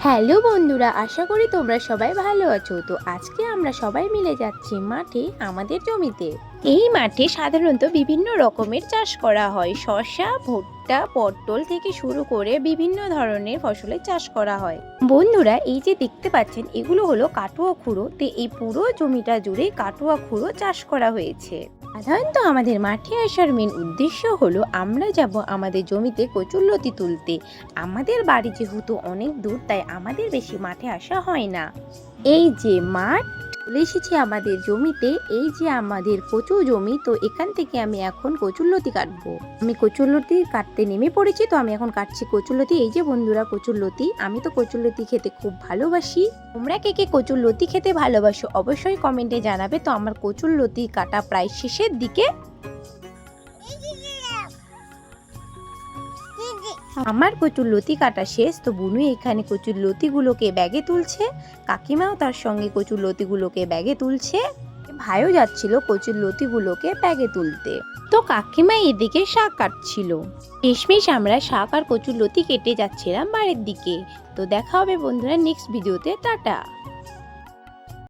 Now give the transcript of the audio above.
Hello বন্ধুরা, আশা করি তোমরা সবাই ভালো আছো। তো আজকে আমরা সবাই মিলে যাচ্ছি মাঠে, আমাদের জমিতে। এই মাঠে সাধারণত বিভিন্ন রকমের চাষ করা হয়। শসা, ভুট্টা, পটল থেকে শুরু করে বিভিন্ন ধরনের ফসলের চাষ করা হয়। বন্ধুরা, এই যে দেখতে পাচ্ছেন, এগুলো হলো কাটুয়া খুঁড়ো। তো এই পুরো জমিটা জুড়ে কাটুয়া খুঁড়ো চাষ করা হয়েছে। সাধারণত আমাদের মাঠে আসার মেন উদ্দেশ্য হলো আমরা যাব আমাদের জমিতে কচুরলতি তুলতে। আমাদের বাড়ি যেহেতু অনেক দূর, তাই আমাদের বেশি মাঠে আসা হয় না। এই যে মাঠ, চলে এসেছি আমাদের জমিতে। এই যে আমাদের কচু জমি, তো এখান থেকে আমি এখন কচুরলতি কাটবো। আমি কচুরলতি কাটতে নেমে পড়েছি। তো আমি এখন কাটছি কচুরলতি। এই যে বন্ধুরা, কচুরলতি। আমি তো কচুরলতি খেতে খুব ভালোবাসি। তোমরা কে কে কচুরলতি খেতে ভালোবাসো অবশ্যই কমেন্টে জানাবে। তো আমার কচুরলতি কাটা প্রায় শেষের দিকে। আমার কচুরলতি কাটা শেষ। তো বুনু এখানে কচুরলতিগুলোকে ব্যাগে তুলছে, কাকিমাও তার সঙ্গে কচুরলতিগুলোকে ব্যাগে তুলছে, ভাইও যাচ্ছিল কচুরলতিগুলোকে ব্যাগে তুলতে। তো কাকিমা এদিকে শাক কাটছিল। শেষমেশ আমরা শাক আর কচুরলতি কেটে যাচ্ছিলাম বাড়ির দিকে। তো দেখা হবে বন্ধুরা নেক্সট ভিডিওতে। টাটা।